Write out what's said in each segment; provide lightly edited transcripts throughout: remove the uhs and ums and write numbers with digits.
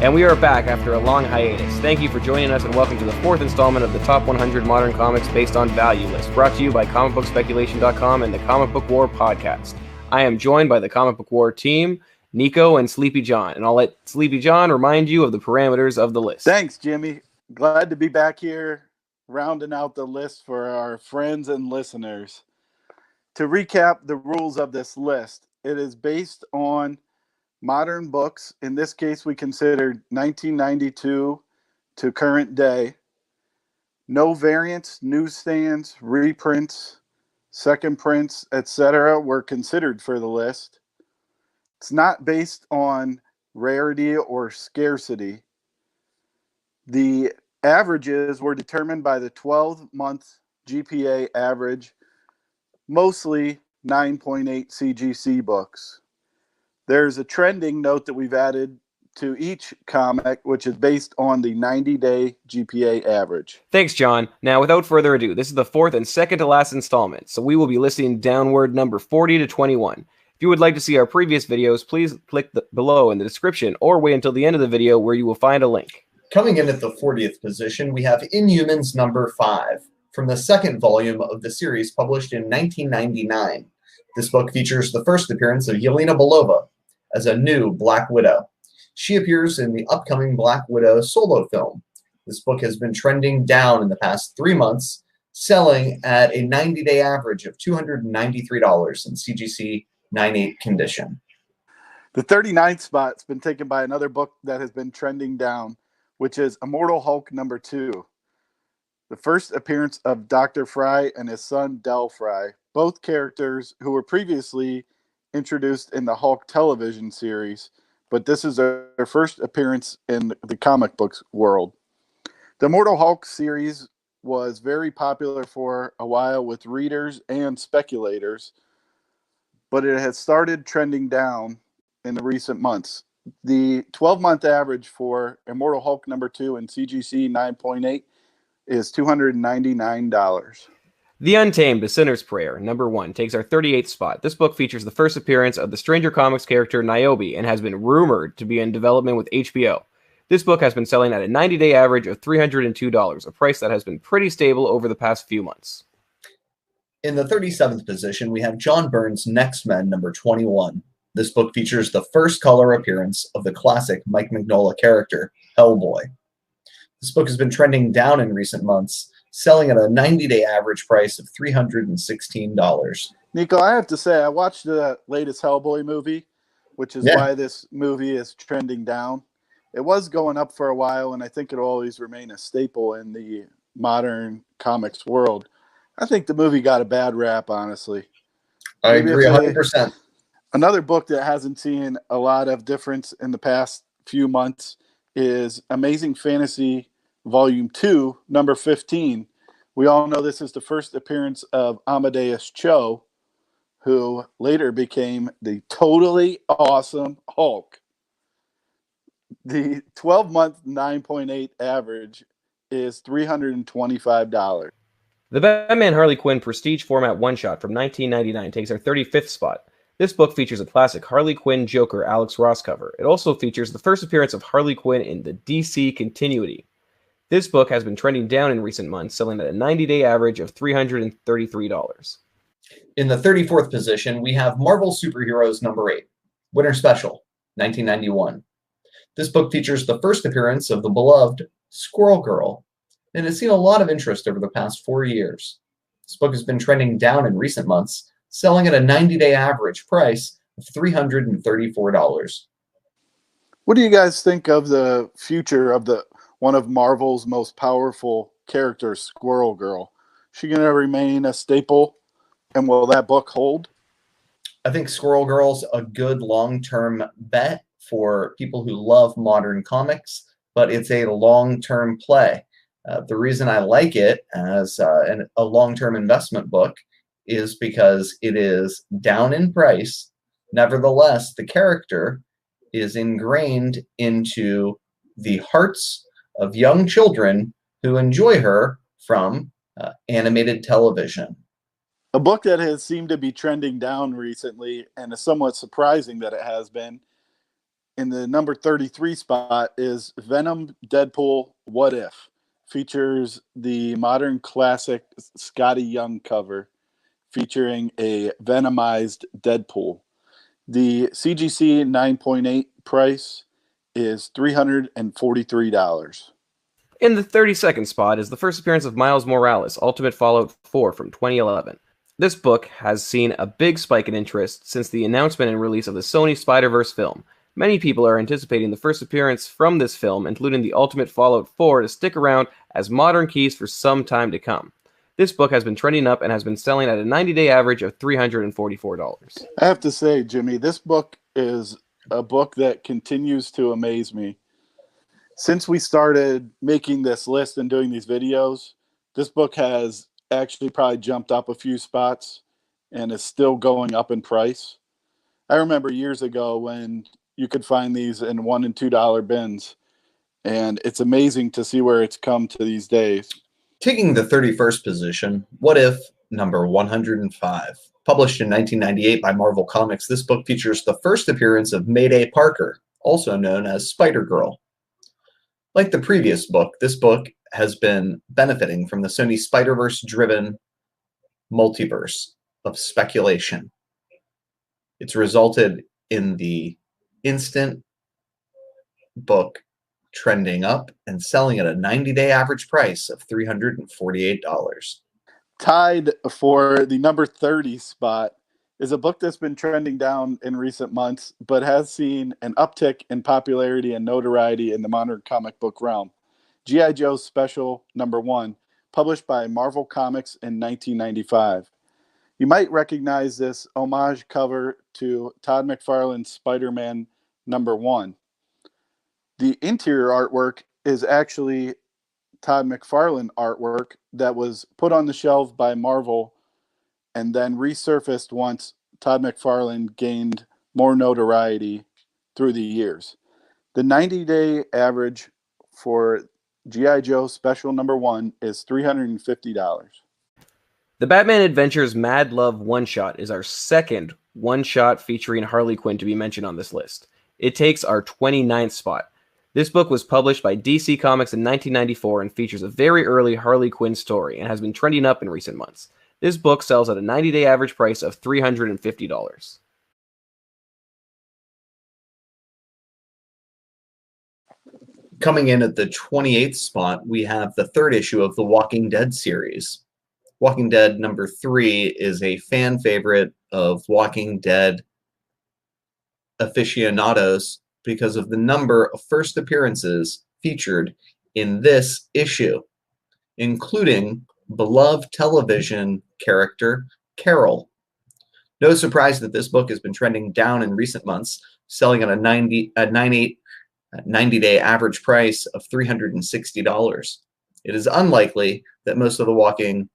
And we are back after a long hiatus. Thank you for joining us and welcome to the fourth installment of the Top 100 Modern Comics Based on Value list, brought to you by comicbookspeculation.com and the Comic Book War podcast. I am joined by the Comic Book War team, Nico and Sleepy Jawn, and I'll let Sleepy Jawn remind you of the parameters of the list. Thanks, Jimmy. Glad to be back here, rounding out the list for our friends and listeners. To recap the rules of this list, it is based on modern books. In this case, we considered 1992 to current day. No variants, newsstands, reprints, second prints, etc. were considered for the list. It's not based on rarity or scarcity. The averages were determined by the 12-month GPA average, mostly 9.8 CGC books. There's a trending note that we've added to each comic, which is based on the 90-day GPA average. Thanks, John. Now, without further ado, this is the fourth and second to last installment, so we will be listing downward number 40 to 21. If you would like to see our previous videos, please click below in the description or wait until the end of the video where you will find a link. Coming in at the 40th position, we have Inhumans number 5, from the second volume of the series published in 1999. This book features the first appearance of Yelena Belova as a new Black Widow. She appears in the upcoming Black Widow solo film. This book has been trending down in the past 3 months, selling at a 90-day average of $293 in CGC 9.8 condition. The 39th spot's been taken by another book that has been trending down, which is Immortal Hulk number 2. The first appearance of Dr. Fry and his son Del Fry, both characters who were previously introduced in the Hulk television series, but this is their first appearance in the comic books world. The Immortal Hulk series was very popular for a while with readers and speculators, but it has started trending down in the recent months. The 12-month average for Immortal Hulk number 2 and CGC 9.8 is $299. The Untamed, A Sinner's Prayer, number 1, takes our 38th spot. This book features the first appearance of the Stranger Comics character Niobe and has been rumored to be in development with HBO. This book has been selling at a 90-day average of $302, a price that has been pretty stable over the past few months. In the 37th position, we have John Byrne's Next Men number 21. This book features the first color appearance of the classic Mike Mignola character, Hellboy. This book has been trending down in recent months, selling at a 90-day average price of $316. Nico, I have to say, I watched the latest Hellboy movie, which is why this movie is trending down. It was going up for a while, and I think it'll always remain a staple in the modern comics world. I think the movie got a bad rap, honestly. I agree 100%. Another book that hasn't seen a lot of difference in the past few months is Amazing Fantasy Volume 2, number 15. We all know this is the first appearance of Amadeus Cho, who later became the totally awesome Hulk. The 12-month 9.8 average is $325. The Batman Harley Quinn Prestige Format One-Shot from 1999 takes our 35th spot. This book features a classic Harley Quinn Joker Alex Ross cover. It also features the first appearance of Harley Quinn in the DC continuity. This book has been trending down in recent months, selling at a 90-day average of $333. In the 34th position, we have Marvel Superheroes number 8, Winter Special, 1991. This book features the first appearance of the beloved Squirrel Girl, and has seen a lot of interest over the past 4 years. This book has been trending down in recent months, selling at a 90-day average price of $334. What do you guys think of the future of one of Marvel's most powerful characters, Squirrel Girl? Is she going to remain a staple, and will that book hold? I think Squirrel Girl's a good long-term bet for people who love modern comics, but it's a long-term play. The reason I like it as a long-term investment book is because it is down in price. Nevertheless, the character is ingrained into the hearts of young children who enjoy her from animated television. A book that has seemed to be trending down recently, and is somewhat surprising that it has been, in the number 33 spot is Venom Deadpool What If. Features the modern classic Scotty Young cover featuring a venomized Deadpool. The CGC 9.8 price is $343. In the 32nd spot is the first appearance of Miles Morales, Ultimate Fallout 4 from 2011. This book has seen a big spike in interest since the announcement and release of the Sony Spider-Verse film. Many people are anticipating the first appearance from this film, including the Ultimate Fallout 4, to stick around as modern keys for some time to come. This book has been trending up and has been selling at a 90-day average of $344. I have to say, Jimmy, this book is a book that continues to amaze me. Since we started making this list and doing these videos, this book has actually probably jumped up a few spots and is still going up in price. I remember years ago when you could find these in $1 and $2 bins, and it's amazing to see where it's come to these days. Taking the 31st position, What If, number 105. Published in 1998 by Marvel Comics, this book features the first appearance of Mayday Parker, also known as Spider-Girl. Like the previous book, this book has been benefiting from the Sony Spider-Verse-driven multiverse of speculation. It's resulted in the instant book trending up and selling at a 90-day average price of $348. Tied for the number 30 spot is a book that's been trending down in recent months, but has seen an uptick in popularity and notoriety in the modern comic book realm. G.I. Joe Special number 1, published by Marvel Comics in 1995. You might recognize this homage cover to Todd McFarlane's Spider-Man number 1. The interior artwork is actually Todd McFarlane artwork that was put on the shelf by Marvel and then resurfaced once Todd McFarlane gained more notoriety through the years. The 90-day average for G.I. Joe Special number 1 is $350. The Batman Adventures Mad Love one-shot is our second one-shot featuring Harley Quinn to be mentioned on this list. It takes our 29th spot. This book was published by DC Comics in 1994 and features a very early Harley Quinn story and has been trending up in recent months. This book sells at a 90-day average price of $350. Coming in at the 28th spot, we have the third issue of the Walking Dead series. Walking Dead number 3 is a fan favorite of Walking Dead aficionados because of the number of first appearances featured in this issue, including beloved television character Carol. No surprise that this book has been trending down in recent months, selling at a 90-day average price of $360. It is unlikely that most of the Walking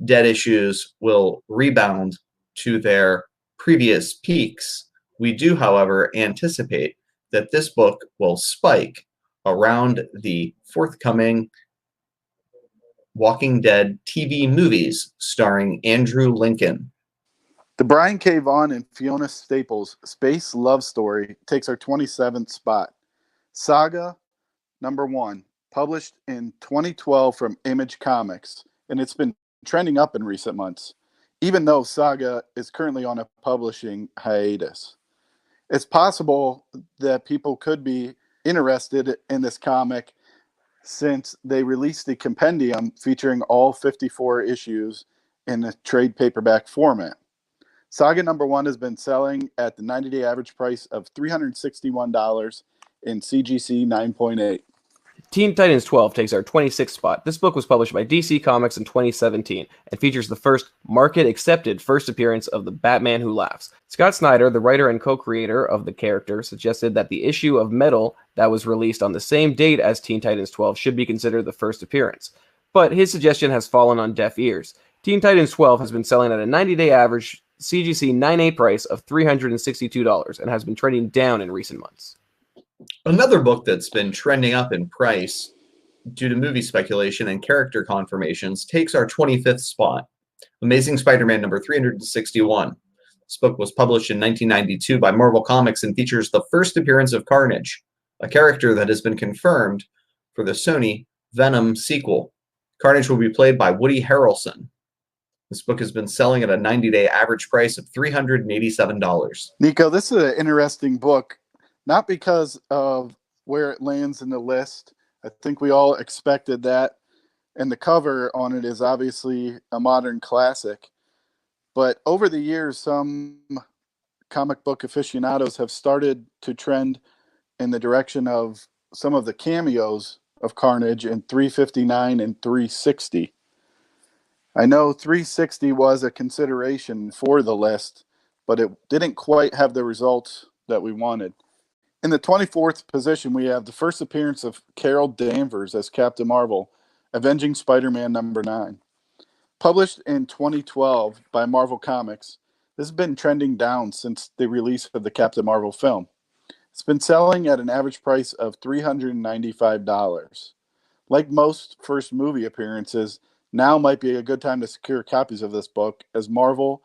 Dead issues will rebound to their previous peaks. We do, however, anticipate that this book will spike around the forthcoming Walking Dead TV movies starring Andrew Lincoln. The Brian K. Vaughan and Fiona Staples Space Love Story takes our 27th spot. Saga number 1, published in 2012 from Image Comics, and it's been trending up in recent months, even though Saga is currently on a publishing hiatus. It's possible that people could be interested in this comic since they released the compendium featuring all 54 issues in a trade paperback format. Saga number 1 has been selling at the 90-day average price of $361 in CGC 9.8. Teen Titans 12 takes our 26th spot. This book was published by DC Comics in 2017 and features the first market-accepted first appearance of the Batman Who Laughs. Scott Snyder, the writer and co-creator of the character, suggested that the issue of Metal that was released on the same date as Teen Titans 12 should be considered the first appearance. But his suggestion has fallen on deaf ears. Teen Titans 12 has been selling at a 90-day average CGC 9.8 price of $362 and has been trending down in recent months. Another book that's been trending up in price due to movie speculation and character confirmations takes our 25th spot. Amazing Spider-Man number 361. This book was published in 1992 by Marvel Comics and features the first appearance of Carnage, a character that has been confirmed for the Sony Venom sequel. Carnage will be played by Woody Harrelson. This book has been selling at a 90-day average price of $387. Nico, this is an interesting book, not because of where it lands in the list. I think we all expected that, and the cover on it is obviously a modern classic. But over the years, some comic book aficionados have started to trend in the direction of some of the cameos of Carnage in 359 and 360. I know 360 was a consideration for the list, but it didn't quite have the results that we wanted. In the 24th position, we have the first appearance of Carol Danvers as Captain Marvel, Avenging Spider-Man #9. Published in 2012 by Marvel Comics, this has been trending down since the release of the Captain Marvel film. It's been selling at an average price of $395. Like most first movie appearances, now might be a good time to secure copies of this book, as Marvel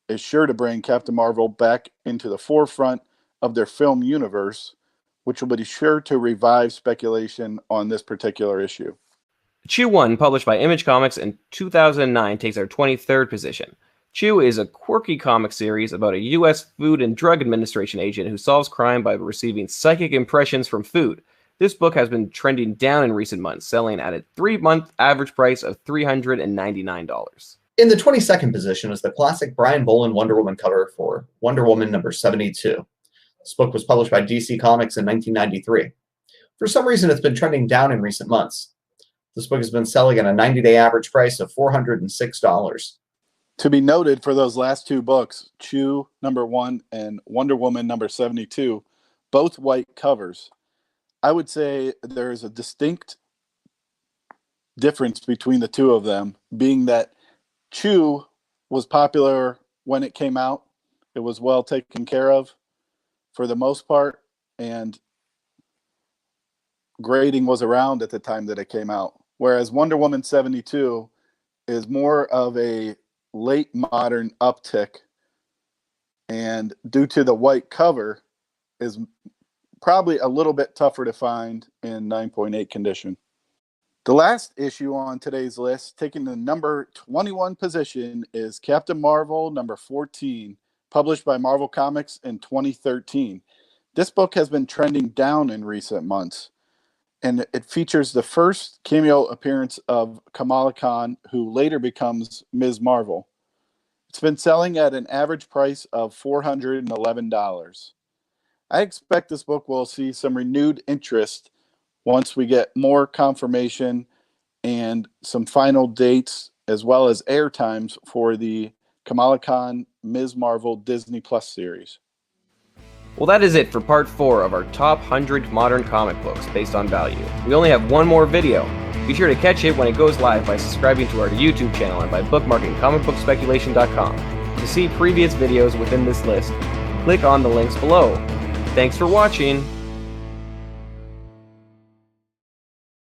is sure to bring Captain Marvel back into the forefront of their film universe, which will be sure to revive speculation on this particular issue. Chew 1, published by Image Comics in 2009, takes our 23rd position. Chew is a quirky comic series about a U.S. Food and Drug Administration agent who solves crime by receiving psychic impressions from food. This book has been trending down in recent months, selling at a 3-month average price of $399. In the 22nd position is the classic Brian Bolland Wonder Woman cover for Wonder Woman #72. This book was published by DC Comics in 1993. For some reason, it's been trending down in recent months. This book has been selling at a 90-day average price of $406. To be noted for those last two books, Chew #1 and Wonder Woman #72, both white covers. I would say there is a distinct difference between the two of them, being that Chew was popular when it came out. It was well taken care of for the most part, and grading was around at the time that it came out. Whereas Wonder Woman 72 is more of a late modern uptick, and due to the white cover, is probably a little bit tougher to find in 9.8 condition. The last issue on today's list, taking the number 21 position, is Captain Marvel #14, published by Marvel Comics in 2013. This book has been trending down in recent months, and it features the first cameo appearance of Kamala Khan, who later becomes Ms. Marvel. It's been selling at an average price of $411. I expect this book will see some renewed interest once we get more confirmation and some final dates, as well as air times for the Kamala Khan Ms. Marvel Disney Plus series. Well, that is it for part 4 of our top 100 modern comic books based on value. We only have one more video. Be sure to catch it when it goes live by subscribing to our YouTube channel and by bookmarking comicbookspeculation.com. To see previous videos within this list, click on the links below. Thanks for watching.